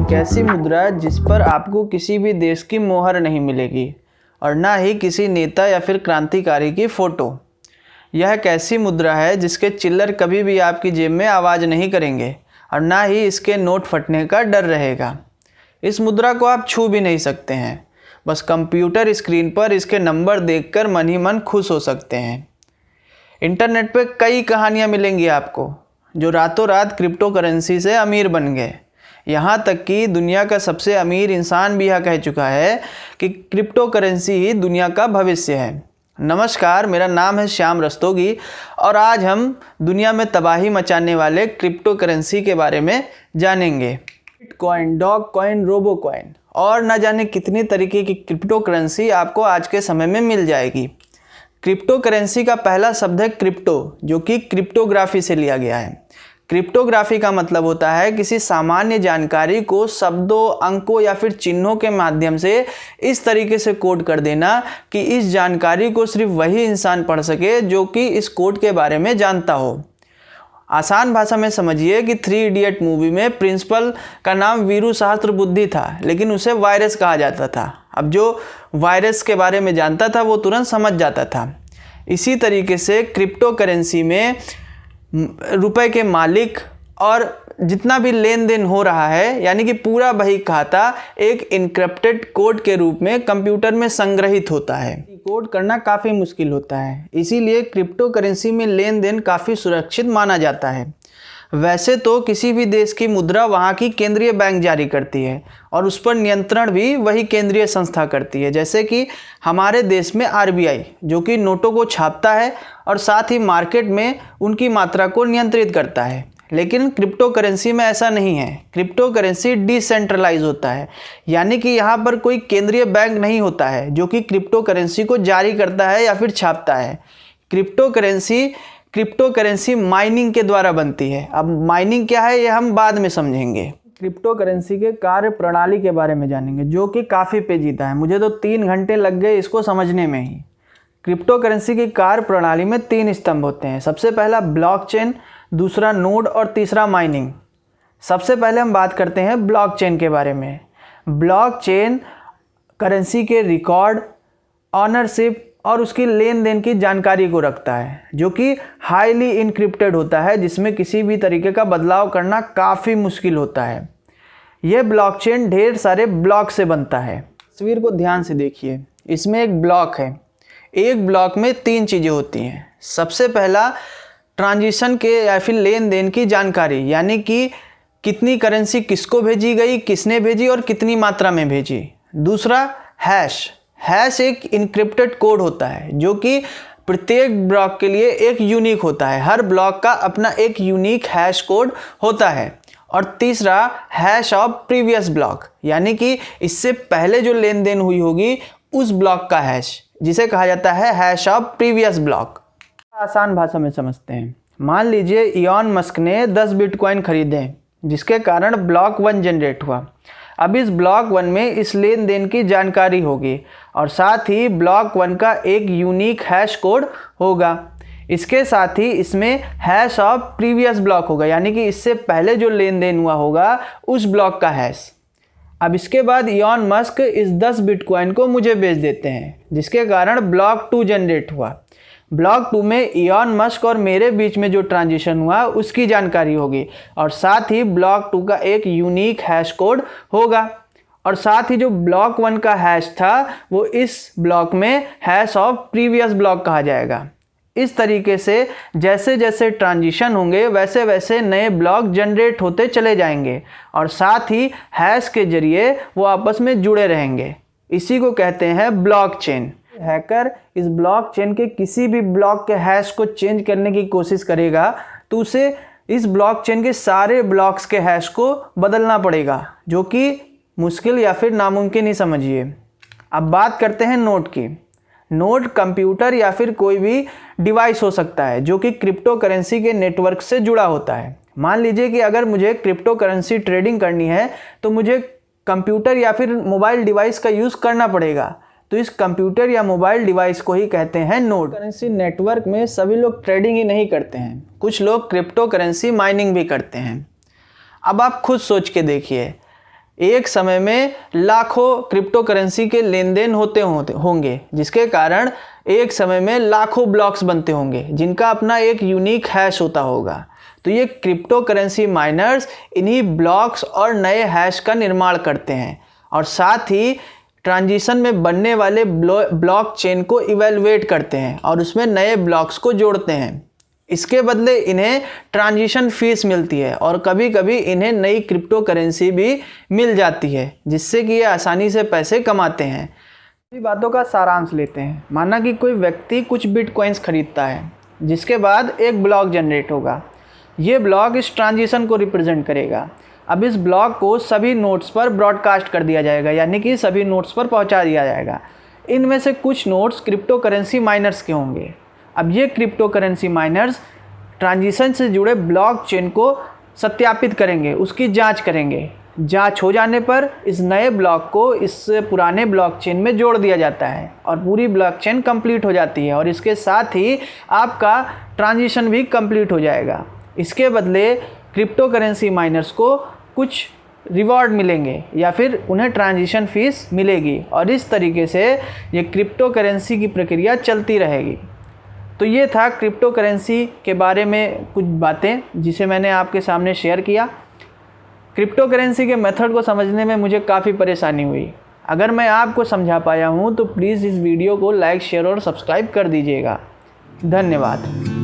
एक ऐसी मुद्रा जिस पर आपको किसी भी देश की मोहर नहीं मिलेगी और ना ही किसी नेता या फिर क्रांतिकारी की फ़ोटो। यह एक ऐसी मुद्रा है जिसके चिल्लर कभी भी आपकी जेब में आवाज़ नहीं करेंगे और ना ही इसके नोट फटने का डर रहेगा। इस मुद्रा को आप छू भी नहीं सकते हैं, बस कंप्यूटर स्क्रीन पर इसके नंबर देखकर मन ही मन खुश हो सकते हैं। इंटरनेट पे कई कहानियाँ मिलेंगी आपको जो रातों रात क्रिप्टो करेंसी से अमीर बन गए। यहाँ तक कि दुनिया का सबसे अमीर इंसान भी यह कह चुका है कि क्रिप्टो करेंसी ही दुनिया का भविष्य है। नमस्कार, मेरा नाम है श्याम रस्तोगी और आज हम दुनिया में तबाही मचाने वाले क्रिप्टो करेंसी के बारे में जानेंगे। Bitcoin, Dogecoin, robo coin और न जाने कितनी तरीके की क्रिप्टो करेंसी आपको आज के समय में मिल जाएगी। क्रिप्टो करेंसी का पहला शब्द है क्रिप्टो, जो कि क्रिप्टोग्राफी से लिया गया है। क्रिप्टोग्राफी का मतलब होता है किसी सामान्य जानकारी को शब्दों, अंकों या फिर चिन्हों के माध्यम से इस तरीके से कोड कर देना कि इस जानकारी को सिर्फ वही इंसान पढ़ सके जो कि इस कोड के बारे में जानता हो। आसान भाषा में समझिए कि 3 इडियट मूवी में प्रिंसिपल का नाम वीरू सहस्त्रबुद्धि था, लेकिन उसे वायरस कहा जाता था। अब जो वायरस के बारे में जानता था वो तुरंत समझ जाता था। इसी तरीके से क्रिप्टो करेंसी में रुपए के मालिक और जितना भी लेन देन हो रहा है, यानी कि पूरा बही खाता एक इनक्रिप्टेड कोड के रूप में कंप्यूटर में संग्रहित होता है। कोड करना काफ़ी मुश्किल होता है, इसीलिए क्रिप्टो करेंसी में लेन देन काफ़ी सुरक्षित माना जाता है। वैसे तो किसी भी देश की मुद्रा वहाँ की केंद्रीय बैंक जारी करती है और उस पर नियंत्रण भी वही केंद्रीय संस्था करती है। जैसे कि हमारे देश में RBI, जो कि नोटों को छापता है और साथ ही मार्केट में उनकी मात्रा को नियंत्रित करता है। लेकिन क्रिप्टो करेंसी में ऐसा नहीं है। क्रिप्टो करेंसी डिसेंट्रलाइज होता है, यानी कि यहाँ पर कोई केंद्रीय बैंक नहीं होता है जो कि क्रिप्टो करेंसी को जारी करता है या फिर छापता है। क्रिप्टो करेंसी माइनिंग के द्वारा बनती है। अब माइनिंग क्या है ये हम बाद में समझेंगे। क्रिप्टो करेंसी के कार्य प्रणाली के बारे में जानेंगे, जो कि काफ़ी पेचीदा है। मुझे तो 3 घंटे लग गए इसको समझने में ही। क्रिप्टो करेंसी की कार्य प्रणाली में 3 स्तंभ होते हैं। सबसे पहला ब्लॉकचेन, दूसरा नोड और तीसरा माइनिंग। सबसे पहले हम बात करते हैं ब्लॉकचेन के बारे में। ब्लॉकचेन करेंसी के रिकॉर्ड, ऑनरशिप और उसकी लेन देन की जानकारी को रखता है, जो कि हाईली इनक्रिप्टेड होता है, जिसमें किसी भी तरीके का बदलाव करना काफ़ी मुश्किल होता है। यह ब्लॉकचेन ढेर सारे ब्लॉक से बनता है। तस्वीर को ध्यान से देखिए, इसमें एक ब्लॉक है। एक ब्लॉक में 3 चीज़ें होती हैं। सबसे पहला ट्रांजिशन के या फिर लेन देन की जानकारी, यानी कि कितनी करेंसी किसको भेजी गई, किसने भेजी और कितनी मात्रा में भेजी। दूसरा हैश एक इनक्रिप्टेड कोड होता है जो कि प्रत्येक ब्लॉक के लिए एक यूनिक होता है। हर ब्लॉक का अपना एक यूनिक हैश कोड होता है। और तीसरा हैश ऑफ प्रीवियस ब्लॉक, यानी कि इससे पहले जो लेन देन हुई होगी उस ब्लॉक का हैश, जिसे कहा जाता है हैश ऑफ प्रीवियस ब्लॉक। आसान भाषा में समझते हैं। मान लीजिए इलॉन मस्क ने 10 बिटकॉइन खरीदे, जिसके कारण ब्लॉक 1 जनरेट हुआ। अब इस ब्लॉक 1 में इस लेन देन की जानकारी होगी और साथ ही ब्लॉक 1 का एक यूनिक हैश कोड होगा। इसके साथ ही इसमें हैश ऑफ प्रीवियस ब्लॉक होगा, यानी कि इससे पहले जो लेन देन हुआ होगा उस ब्लॉक का हैश। अब इसके बाद इलॉन मस्क इस 10 बिटकॉइन को मुझे बेच देते हैं, जिसके कारण ब्लॉक 2 जनरेट हुआ। ब्लॉक 2 में इलॉन मस्क और मेरे बीच में जो ट्रांजिशन हुआ उसकी जानकारी होगी और साथ ही ब्लॉक 2 का एक यूनिक हैश कोड होगा। और साथ ही जो ब्लॉक 1 का हैश था वो इस ब्लॉक में हैश ऑफ प्रीवियस ब्लॉक कहा जाएगा। इस तरीके से जैसे जैसे ट्रांजिशन होंगे वैसे वैसे नए ब्लॉक जनरेट होते चले जाएंगे और साथ ही हैश के जरिए वो आपस में जुड़े रहेंगे। इसी को कहते हैं ब्लॉकचेन। हैकर इस ब्लॉकचेन के किसी भी ब्लॉक के हैश को चेंज करने की कोशिश करेगा तो उसे इस ब्लॉकचेन के सारे ब्लॉक्स के हैश को बदलना पड़ेगा, जो कि मुश्किल या फिर नामुमकिन ही समझिए। अब बात करते हैं नोड की। नोड कंप्यूटर या फिर कोई भी डिवाइस हो सकता है जो कि क्रिप्टो करेंसी के नेटवर्क से जुड़ा होता है। मान लीजिए कि अगर मुझे क्रिप्टो करेंसी ट्रेडिंग करनी है तो मुझे कंप्यूटर या फिर मोबाइल डिवाइस का यूज़ करना पड़ेगा। तो इस कंप्यूटर या मोबाइल डिवाइस को ही कहते हैं नोड। करेंसी नेटवर्क में सभी लोग ट्रेडिंग ही नहीं करते हैं, कुछ लोग क्रिप्टो करेंसी माइनिंग भी करते हैं। अब आप खुद सोच के देखिए, एक समय में लाखों क्रिप्टो करेंसी के लेन देन होंगे, जिसके कारण एक समय में लाखों ब्लॉक्स बनते होंगे जिनका अपना एक यूनिक हैश होता होगा। तो ये क्रिप्टो करेंसी माइनर्स इन्हीं ब्लॉक्स और नए हैश का निर्माण करते हैं और साथ ही ट्रांजिशन में बनने वाले ब्लॉक चेन को इवेलुएट करते हैं और उसमें नए ब्लॉक्स को जोड़ते हैं। इसके बदले इन्हें ट्रांजिशन फीस मिलती है और कभी कभी इन्हें नई क्रिप्टो करेंसी भी मिल जाती है, जिससे कि ये आसानी से पैसे कमाते हैं। इसी बातों का सारांश लेते हैं। माना कि कोई व्यक्ति कुछ बिटकॉइंस खरीदता है, जिसके बाद एक ब्लॉक जनरेट होगा। ये ब्लॉक इस ट्रांजिशन को रिप्रेजेंट करेगा। अब इस ब्लॉक को सभी नोड्स पर ब्रॉडकास्ट कर दिया जाएगा, यानी कि सभी नोड्स पर पहुंचा दिया जाएगा। इनमें से कुछ नोड्स क्रिप्टो करेंसी माइनर्स के होंगे। अब ये क्रिप्टो करेंसी माइनर्स ट्रांजिशन से जुड़े ब्लॉक चेन को सत्यापित करेंगे, उसकी जांच करेंगे। जांच हो जाने पर इस नए ब्लॉक को इस पुराने ब्लॉक चेन में जोड़ दिया जाता है और पूरी ब्लॉक चेन कंप्लीट हो जाती है और इसके साथ ही आपका ट्रांजिशन भी कंप्लीट हो जाएगा। इसके बदले क्रिप्टो करेंसी माइनर्स को कुछ रिवॉर्ड मिलेंगे या फिर उन्हें ट्रांजिशन फीस मिलेगी और इस तरीके से ये क्रिप्टो करेंसी की प्रक्रिया चलती रहेगी। तो ये था क्रिप्टो करेंसी के बारे में कुछ बातें जिसे मैंने आपके सामने शेयर किया। क्रिप्टो करेंसी के मेथड को समझने में मुझे काफ़ी परेशानी हुई। अगर मैं आपको समझा पाया हूँ तो प्लीज़ इस वीडियो को लाइक, शेयर और सब्सक्राइब कर दीजिएगा। धन्यवाद।